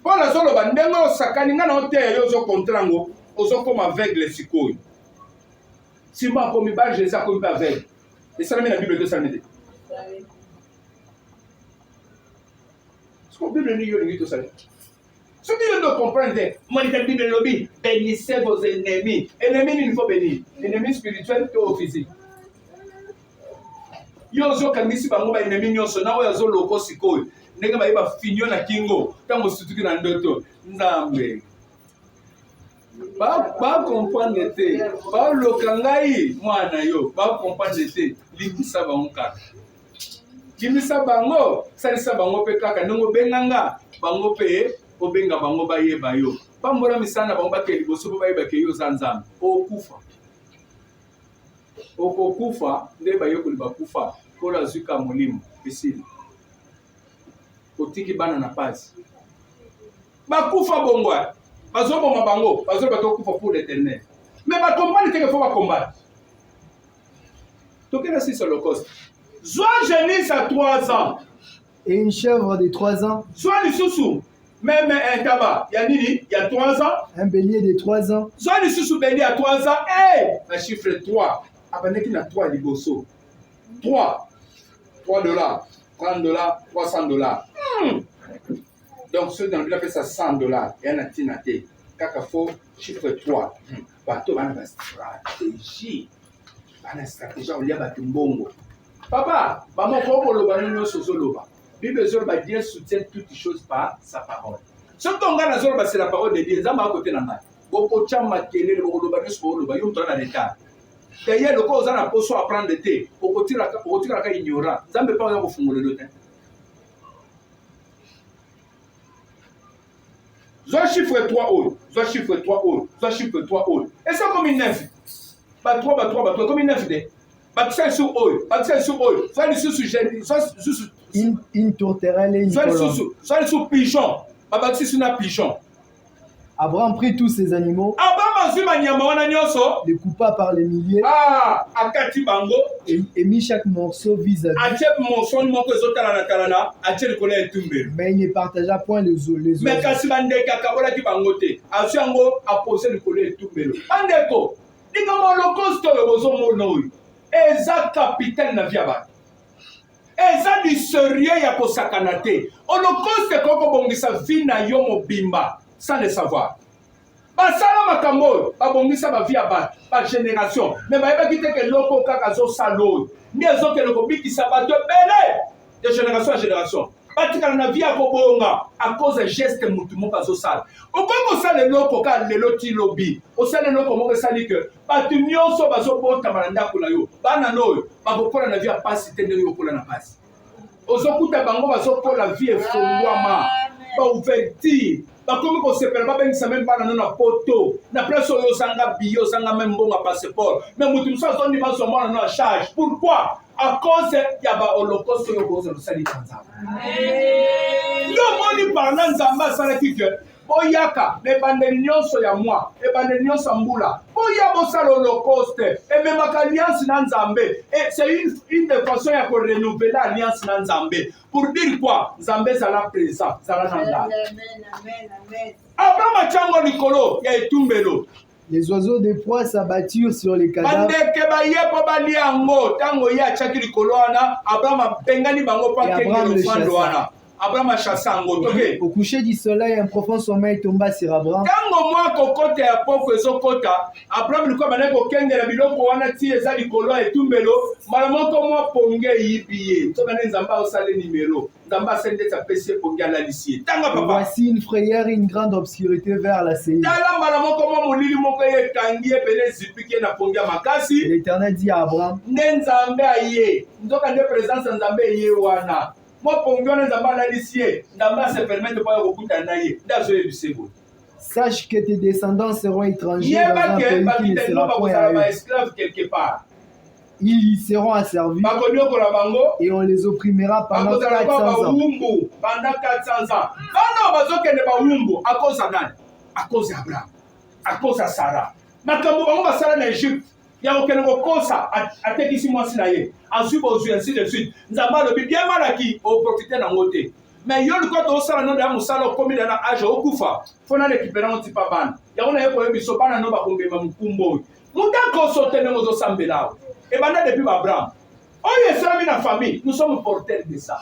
Pour la solo bandengo sakani nga na hotel yo zo contrango, ozo comme aveugle sikoy. Si moi comme ba Jésus comme pas aveugle. Et ça la Bible de ça n'était. Ce que la Bible dit yo tout ça. Ce qui doit comprendre, moi, la Bible lobby, bénissez vos ennemis. Ennemis, il faut bénir. Ennemis spirituels ou physiques. Yozo kamisi bango ba ennemis nyonso na oyo zo loko sikoyo. Ndenge ba yeba finyo na kingo, tango sutuki na ndoto. Nzambe. Ba comprendre te. Ba lokangai mwana yo, ba comprendre te. Limisa bango kaka. Limisa bango, salisa bango pe kaka ndongo benganga, bango pe obenga bango bayeba yo pambola misana bango bakeli liboso po bayeba ke yo za nzambe okufa okokufa nde bayekoli bakufa mpola azwika molimo esili otiki bana na pasi bakufa bongwa bazoboma bango bazoba tokufa pour l'éternel mais bakombani teke fo bakombani tokena sisi holocauste zwa Genèse à 3 ans Et une chèvre de 3 ans. Soit les sous même un tabac, il y a 3 ans. Un bélier de 3 ans. Soit les sous bélier à 3 ans. Hey, le chiffre 3. Après, il y a 3 liboso. 3. $3, $30, $300. Donc, ceux dans le Bible appellent ça $100. Et un atinaté. Kakafo, chiffre 3. Bateau, on a une stratégie. On a une stratégie, on y a un bongo. Papa, maman, comment on va nous solo? Bible Dieu soutient toutes les choses par sa parole. Ce qu'on a dans c'est la parole de Dieu. Ça m'a côté dans ma. Beaucoup de gens m'ont dit le boloba nous sur le bayou dans l'état. D'ailleurs le cause on a posé à prendre de thé. Au côté la ignorant. Ça me pas au fond le temps. Zo chiffre 3 haut. Zo chiffre 3 haut. Zo chiffre 3 haut. Et ça comme une 9. Ba 3 comme une 9 de. Ba sur haut. Ba sur haut. Ça les sous Une tourterelle et une colombe. Soit sous pigeon. Pigeon. Abraham prit tous ces animaux, les coupa par les milliers, et mit chaque morceau vis-à-vis. Mais il ne partagea point les eaux. Eza du sérieux ya kosakana te. Holocauste koko bongisa vie na yo mobimba sans le savoir. Basala makambo ba bongisa ba vie ba génération. Mais ba yeba kite ke loko kaka zo salo. Ni ezo ke loko bikisa ba to bele de génération en génération. batikala na vie ya kobonga à cause de geste mutu moko azosala. Okoki kosala eloko kaka lelo ti lobi osala eloko moko esali ke bato nyonso bazobotama na ndako na yo bana oyo bakokola na vie ya pasi te ndenge okola na pasi. Ozokuta bango bazokola vie efungwama baouverture bakomi kosepela babengisa meme bana no na poto na place oyo ozanga biye ozanga meme mbongo ya passeport mais motu mosusu azondima azwa mwana no ya charge. Pourquoi? À cause ya baholocauste oyo kozala osalika nzambe. Yo moni parla nzambe asalaki ke boyaka na ebandeli nyonso ya mwa ebandeli nyonso ya mbula boya bosala holocauste ememaka alliance na nzambe. C'est une des façons ya korenouveler alliance na nzambe. Pour dire quoi? Nzambe ezala présent zala na ndako. Abraham atiango likolo ya etumbelo. Les oiseaux de proie s'abatturent sur les cadavres. Au coucher du soleil, un profond sommeil tomba sur Abraham. Voici une frayeur, une grande obscurité vers la Séir. L'Éternel dit à Abraham, sache que tes descendants seront étrangers dans un pays qui ne sera point à eux. Ils y seront asservis et on les opprimera pendant 400 ans. À cause d'Abraham, à cause de Sarah. Makambo bango basala na Egypte. Ya okene kokosa atekisi mwasi na ye. Ensuite bozu ainsi de suite. Nzamba lobi bien malaki o profiter na ngote. Mais yo liko to sala no da musala komi na age okufa. Fona récupérer on tipa ban. Ya ona yeko biso bana no bakombema mukumbo. Mutako sotene mozo sambelao. Et bana depuis Abraham. Oye sami na famille, nous sommes porteurs de ça.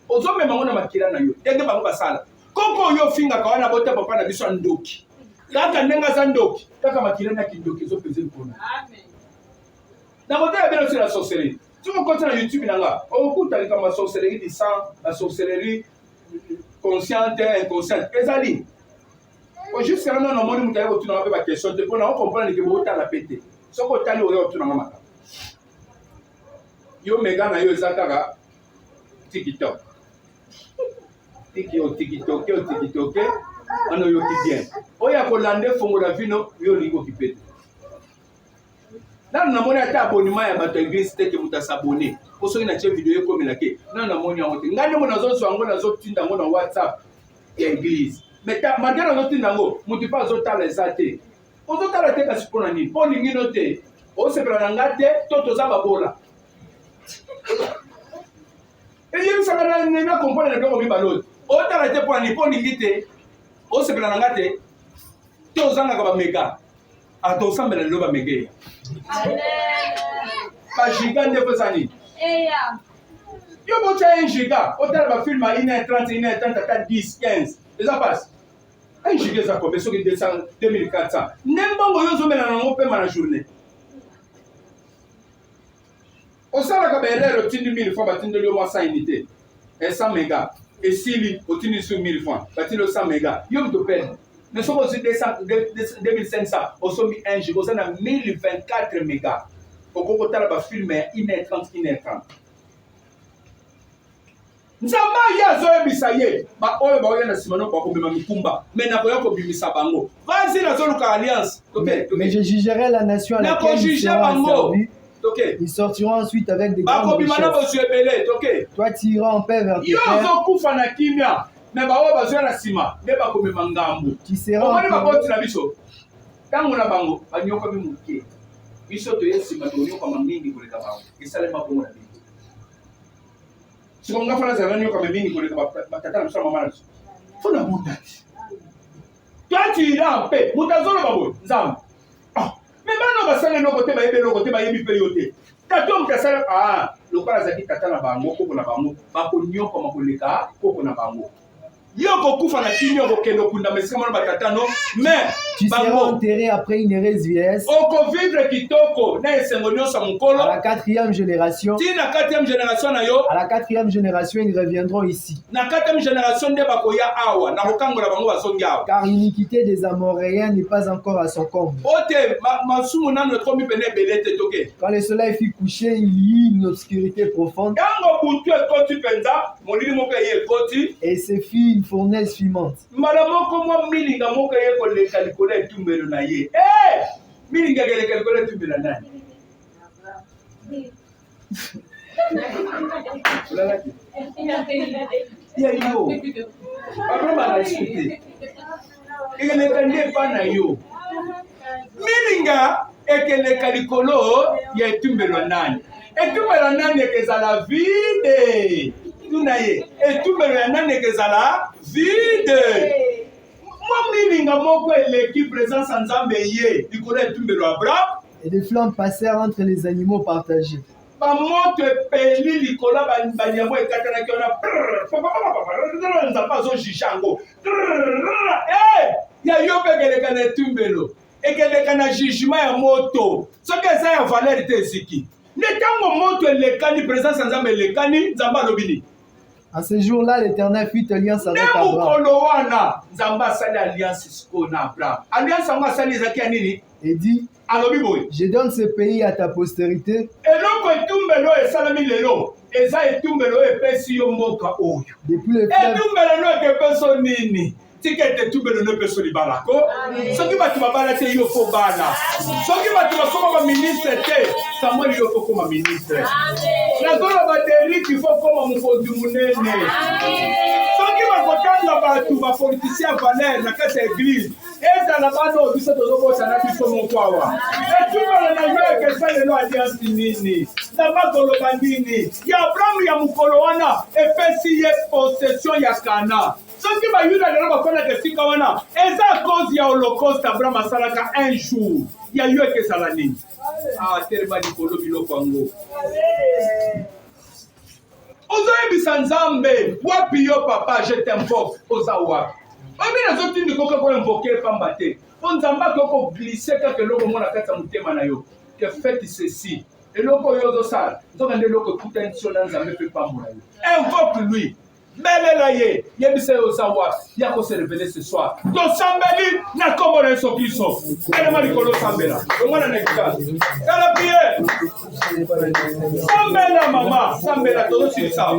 Ozo mema ngona makira na yo. Denge bango basala. Koko yo finga kwa wana bote papa na biso ndoki. Kaka nenga za ndoki, kaka makira na kindoki zo peze mpona. Amen. Na bote ya bino sur la sorcellerie. Tu me comptes na YouTube nanga. Okuta lika ma sorcellerie du sang, la sorcellerie consciente et inconsciente. Ezali. Au jusqu'à là non moni mutaye ko tuna ba question te pona on comprendre que bota la pété. Soko tali oyo tuna ngama. Yo mega na yo zakaka TikTok. TikTok, on a eu bien. Oya kolande fongo la vino yo lingo kipete. Là na moni ata abonnement ya bato église te ke muta s'abonner. Ko so ina che vidéo ko melake. Na na moni yango te. Ngani mo nazo so ngo nazo tinda ngo na WhatsApp ya église. Mais ta madara nazo tinda ngo muti pa zo tala ezate. Ozo tala te kasi pona ni. Poni ngino te. O se pra ngate toto za babola. Et il me semble que nous comprenons le bloc au Bibalot. Autant la tête pour un nippon limité, au se peut en gâter. Tous les ans, on va méga. À ton sang, le loba méga. Pas gigant de vos années. Yo, bon, tu as un giga. Autant va film à 1h30, 1h30, 10, 15. Et ça passe. Un giga, ça combien? Ce qui descend 2400. N'importe où, yo, zo mena na ngope ma journée. Au salaire que ben le tinu 1000 fois batinu le mois 100 unités et 100 mégas et si au tinu sur 1000 fois batinu 100 mégas yo to perdre ne sont aussi 2500 au sommet 1 giga au na 1024 mégas au côté là ba filmer 1h30 1h30 nzamba ya zo ebisaye ba oyo ba oyo na simano ba ko bima mikumba mais na ko yako bimisa bango vas-y la zone alliance mais je jugerai la nation à laquelle ils seront servis. Okay. Ils sortiront ensuite avec des grandes richesses. Toi, tu iras en paix vers tes pères. Tu seras en paix. Mais maintenant, on va s'en aller côté période. Tatom kasala ah, lokola zaki tata na bango koko na bango, bakonyo comme koleka koko na bango. Yoko kufa na kinyo okendo kunda mesika mwana batatano mais tu seras enterré après une heureuse vieillesse. Oko vivre kitoko na esengo nyonso mukolo. À la 4e génération. Ti na 4e génération na yo. À la 4e génération ils reviendront ici. Na 4e génération nde bakoya awa na kokangola bango bazongi awa. Car l'iniquité des Amoréens n'est pas encore à son comble. Ote masumu nano komi pene belete toke. Quand le soleil fut couché, il y eut une obscurité profonde. Yango butu ekoti penza, molili moko ye ekoti. Et ce fut une fournaise fumante. Mbala moko mwa milinga moko ye koleka likolo etumbelo na ye. Eh! Milinga keleka likolo etumbelo nani? Ya yo. Papa na discuter. Ikeleka nde pa na yo. Milinga ekeleka likolo ya etumbelo nani? Etumbelo nani ekezala vide. Tuna ye. Etumbelo ya nani ekezala vide. Milinga moko eleki présence nzambe ye likolo etumbelo Abraham. Et des flammes passèrent entre les animaux partagés. Bamoto epeli likolo banyamo ekatanaki ona nzambe azojishango ya yo mpe ekeleka na etumbelo ekeleka na jugement ya moto soki eza ya valeur te esiki nde ntango moto elekani présence ya nzambe elekani nzambe alobi nini. En ce jour-là, l'Éternel fit alliance avec Abraham. Et dit, je donne ce pays à ta postérité. Depuis le tikete tubelo no peso libala ko soki batu babala te yo ko bala soki batu bakoma ba ministre te Samuel yo ko koma ministre na zolo ba Derrick il faut koma mukonzi munene soki bakotanga batu ba politicien valeur na kati ya église eza na bano biso tozobota na biso mokwawa etubelo na yo ke sale no alliance nini na makolo bandini ya Abraham ya mukolo wana epesi ye possession ya Kana. Soki ba yuda lelo bakona ke sika wana eza cause ya holocauste Abraham asalaka un jour ya yo ke sala nini terema likolo biloko yango ozoyebisa nzambe wapi yo papa je t'invoque oza wapi obi nazotindi koka ko invoquer pamba te po nzambe akoko glisser kaka eloko mona kati ya motema na yo que faites ceci eloko oyo ozosala nzoka nde eloko ekutanisi yo na nzambe mpe pambola yo invoque lui. Belela ye, yebise ozawa, yako se révéler ce soir. Donc sambeli na kombo na sokiso. Elle m'a likolo sambela. Omwana na kika. Kala prière. Sambela mama, sambela todo sur ça.